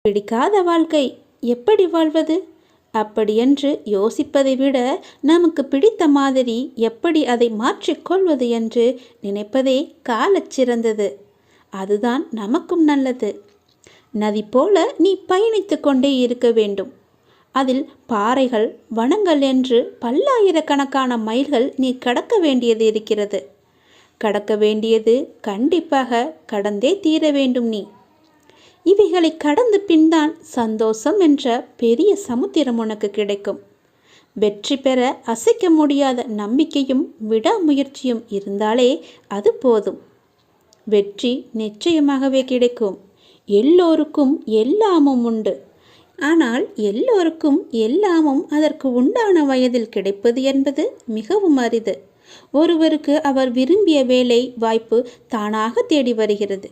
பிடிக்காத வாழ்க்கை எப்படி வாழ்வது அப்படியென்று யோசிப்பதை விட நமக்கு பிடித்த மாதிரி எப்படி அதை மாற்றிக்கொள்வது என்று நினைப்பதே காலச் சிறந்தது. அதுதான் நமக்கும் நல்லது. நதி போல நீ பயணித்து கொண்டே இருக்க வேண்டும். அதில் பாறைகள், வனங்கள் என்று பல்லாயிரக்கணக்கான மைல்கள் நீ கடக்க வேண்டியது இருக்கிறது. கடக்க வேண்டியது கண்டிப்பாக கடந்தே தீர வேண்டும். நீ இவைகளை கடந்து பின்தான் சந்தோஷம் என்ற பெரிய சமுத்திரம் உனக்கு கிடைக்கும். வெற்றி பெற அசைக்க முடியாத நம்பிக்கையும் விடாமுயற்சியும் இருந்தாலே அது போதும். வெற்றி நிச்சயமாகவே கிடைக்கும். எல்லோருக்கும் எல்லாமும் உண்டு. ஆனால் எல்லோருக்கும் எல்லாமும் அதற்கு உண்டான வயதில் கிடைப்பது என்பது மிகவும் அரிது. ஒருவருக்கு அவர் விரும்பிய வேலை வாய்ப்பு தானாக தேடி வருகிறது.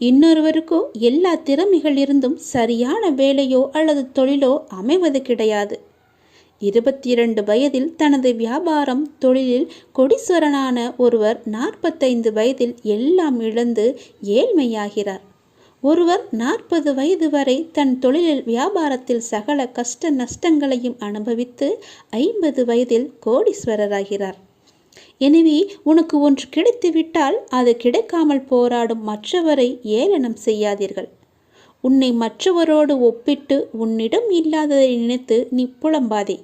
இன்னொருவருக்கோ எல்லா திறமைகள் இருந்தும் சரியான வேலையோ அல்லது தொழிலோ அமைவது கிடையாது. 22 வயதில் தனது வியாபாரம் தொழிலில் கொடீஸ்வரனான ஒருவர் 45 வயதில் எல்லாம் இழந்து ஏழ்மையாகிறார். ஒருவர் 40 வயது வரை தன் தொழிலில் வியாபாரத்தில் சகல கஷ்ட நஷ்டங்களையும் அனுபவித்து 50 வயதில் கோடீஸ்வரராகிறார். எனவே உனக்கு ஒன்று கிடைத்துவிட்டால் அது கிடைக்காமல் போராடும் மற்றவரை ஏளனம் செய்யாதீர்கள். உன்னை மற்றவரோடு ஒப்பிட்டு உன்னிடம் இல்லாததை நினைத்து நீ புலம்பாதே.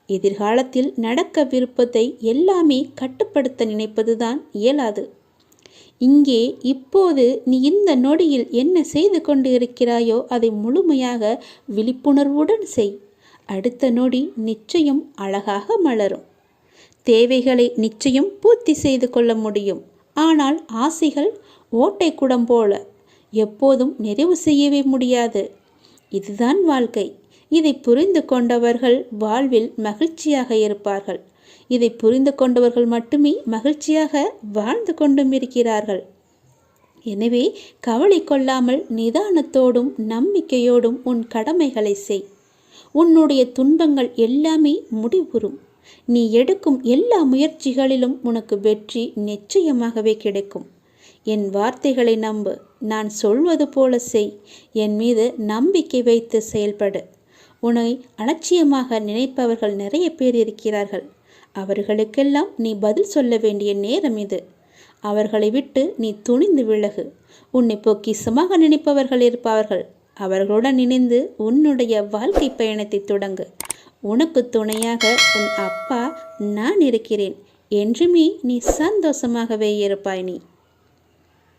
எதிர்காலத்தில் நடக்கவிருப்பதை எல்லாமே கட்டுப்படுத்த நினைப்பதுதான் இயலாது. இங்கே இப்போது நீ இந்த நொடியில் என்ன செய்து கொண்டு இருக்கிறாயோ அதை முழுமையாக விழிப்புணர்வுடன் செய். அடுத்த நொடி நிச்சயம் அழகாக மலரும். தேவைகளை நிச்சயம் பூர்த்தி செய்து கொள்ள முடியும். ஆனால் ஆசைகள் ஓட்டை குடம் போல எப்போதும் நிறைவு செய்யவே முடியாது. இதுதான் வாழ்க்கை. இதை புரிந்து கொண்டவர்கள் வாழ்வில் மகிழ்ச்சியாக இருப்பார்கள். இதை புரிந்து கொண்டவர்கள் மட்டுமே மகிழ்ச்சியாக வாழ்ந்து கொண்டும் இருக்கிறார்கள். எனவே கவலை கொள்ளாமல் நிதானத்தோடும் நம்பிக்கையோடும் உன் கடமைகளை செய். உன்னுடைய துன்பங்கள் எல்லாமே முடிவுறும். நீ எடுக்கும் எல்லா முயற்சிகளிலும் உனக்கு வெற்றி நிச்சயமாகவே கிடைக்கும். என் வார்த்தைகளை நம்பு. நான் சொல்வது போல செய். என் மீது நம்பிக்கை வைத்து செயல்படு. உன்னை அலட்சியமாக நினைப்பவர்கள் நிறைய பேர் இருக்கிறார்கள். அவர்களுக்கெல்லாம் நீ பதில் சொல்ல வேண்டிய நேரம் இது. அவர்களை விட்டு நீ துணிந்து விலகு. உன்னை பொக்கிஷமாக நினைப்பவர்கள் இருப்பார்கள். அவர்களுடன் இணைந்து உன்னுடைய வாழ்க்கை பயணத்தை தொடங்கு. உனக்கு துணையாக உன் அப்பா நான் இருக்கிறேன். என்றுமே நீ சந்தோஷமாகவே இருப்பாய். நீ